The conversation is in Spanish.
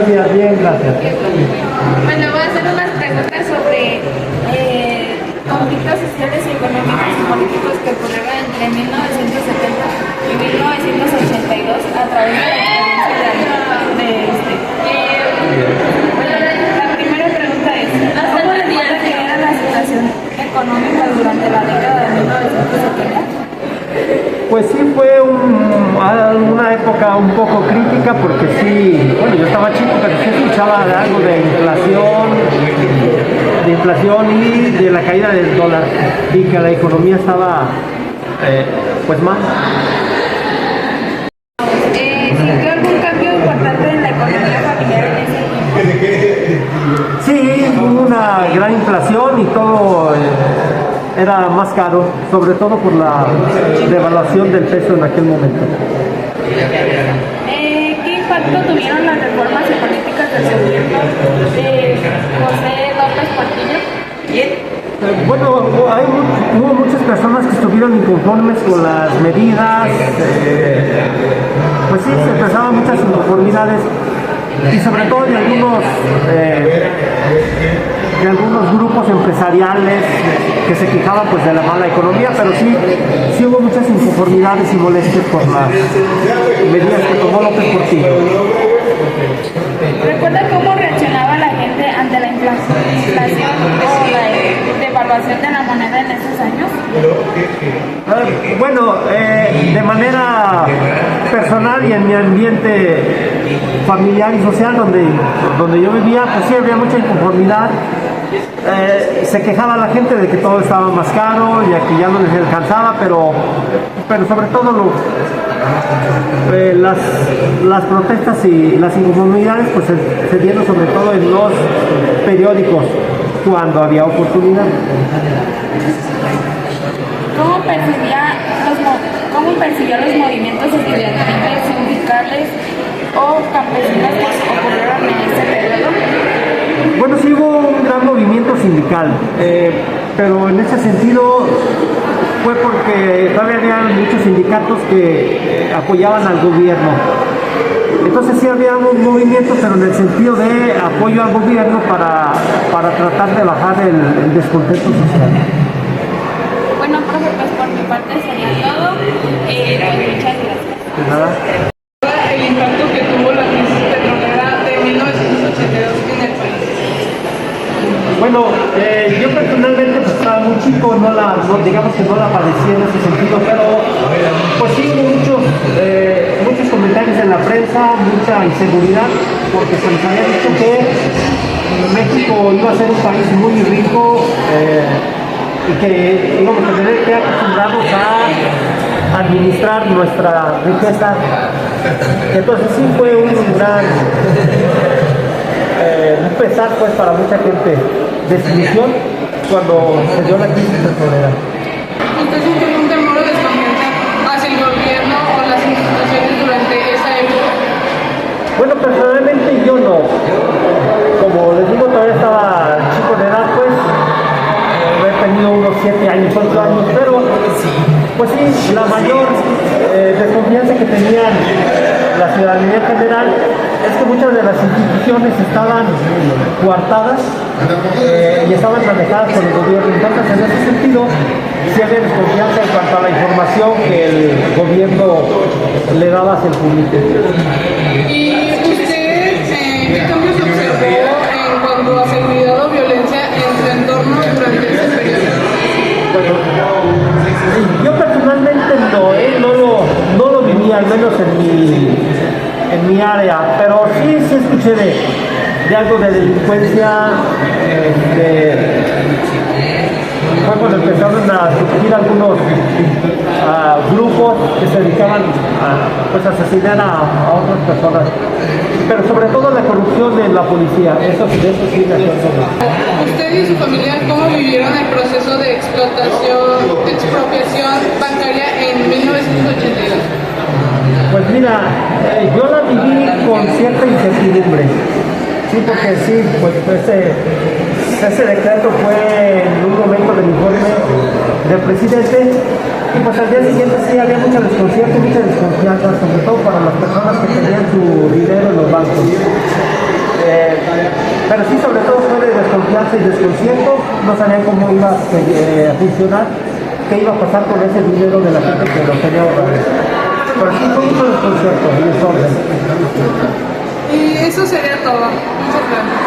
buenos días, bien, gracias. Bueno, voy a hacer unas preguntas sobre conflictos sociales, económicos y políticos que ocurrieron entre 1970 y 1982 a través de la experiencia Bueno, la primera pregunta es, ¿cómo recuerda que era la situación económica durante la década de 1970? Pues sí, fue una época un poco crítica porque sí, bueno, yo estaba chico, pero sí escuchaba de algo de inflación y de la caída del dólar y que la economía estaba pues mal. ¿Sintió algún cambio importante en la economía familiar en ese tiempo? Sí, hubo una gran inflación y todo era más caro, sobre todo por la devaluación del peso en aquel momento. ¿Qué impacto tuvieron las reformas y políticas del gobierno de José López Portillo? Bueno, hubo muchas personas que estuvieron inconformes con las medidas, pues sí, se expresaban muchas inconformidades y sobre todo de algunos grupos empresariales que se quejaban pues de la mala economía, pero sí hubo muchas inconformidades y molestias por las medidas que tomó López Portillo. ¿Recuerda cómo reaccionaba la gente ante la inflación o la devaluación de la moneda en esos años? Bueno, de manera personal y en mi ambiente familiar y social donde yo vivía, pues sí había mucha inconformidad. Se quejaba la gente de que todo estaba más caro, ya que ya no les alcanzaba, pero sobre todo las protestas y las inconformidades pues se dieron sobre todo en los periódicos cuando había oportunidad. ¿Cómo percibía los movimientos estudiantiles, sindicales o campesinos que ocurrieron en ese periodo? Bueno, sí hubo un gran movimiento sindical, pero en ese sentido fue porque todavía había muchos sindicatos que apoyaban al gobierno. Entonces sí había un movimiento, pero en el sentido de apoyo al gobierno para tratar de bajar el descontento social. Bueno, profe, pues por mi parte sería todo. Pues muchas gracias. De nada. El impacto que tuvo la crisis petrolera de 1982 en el país. Bueno, yo personalmente pues, estaba muy chico, digamos que no la padecí en ese sentido, pero pues sí hubo muchos comentarios en la prensa, mucha inseguridad, porque se nos había dicho que México iba a ser un país muy rico y que íbamos a tener que acostumbrarnos a administrar nuestra riqueza. Entonces sí fue un gran un pesar pues para mucha gente, desilusión cuando se dio la crisis petrolera. ¿Usted sintió un temor o desconfianza hacia el gobierno o las instituciones durante esa época? Bueno, personalmente yo no. Como les digo, todavía estaba chico de edad, pues he tenido unos 7 años, 8 años, pero pues sí, la mayor desconfianza que tenían la ciudadanía en general es que muchas de las instituciones estaban coartadas y estaban manejadas por el gobierno. Entonces, en ese sentido, sí había desconfianza en cuanto a la información que el gobierno le daba hacia el público. ¿Y usted qué cambios observó en cuanto a seguridad o violencia en su entorno durante ese periodo? Bueno, yo personalmente no lo viví, al menos en mi área, pero sí escuché de algo de delincuencia, fue cuando empezaron a surgir algunos grupos que se dedicaban a asesinar a otras personas, pero sobre todo la corrupción de la policía, de eso sí me acuerdo. ¿Usted y su familia cómo vivieron el proceso de expropiación bancaria en 1982? Pues mira, yo la viví con cierta incertidumbre, sí, porque sí, pues ese decreto fue en un momento del informe del presidente y pues al día siguiente sí había mucha desconfianza, sobre todo para las personas que tenían su dinero en los bancos. Pero sí, sobre todo fue de desconfianza y desconcierto, no sabían cómo iba a funcionar, qué iba a pasar con ese dinero de la gente que lo tenía ahorrado. Pero sí fue mucho desconcierto y desorden. Y eso sería todo. Muchas gracias.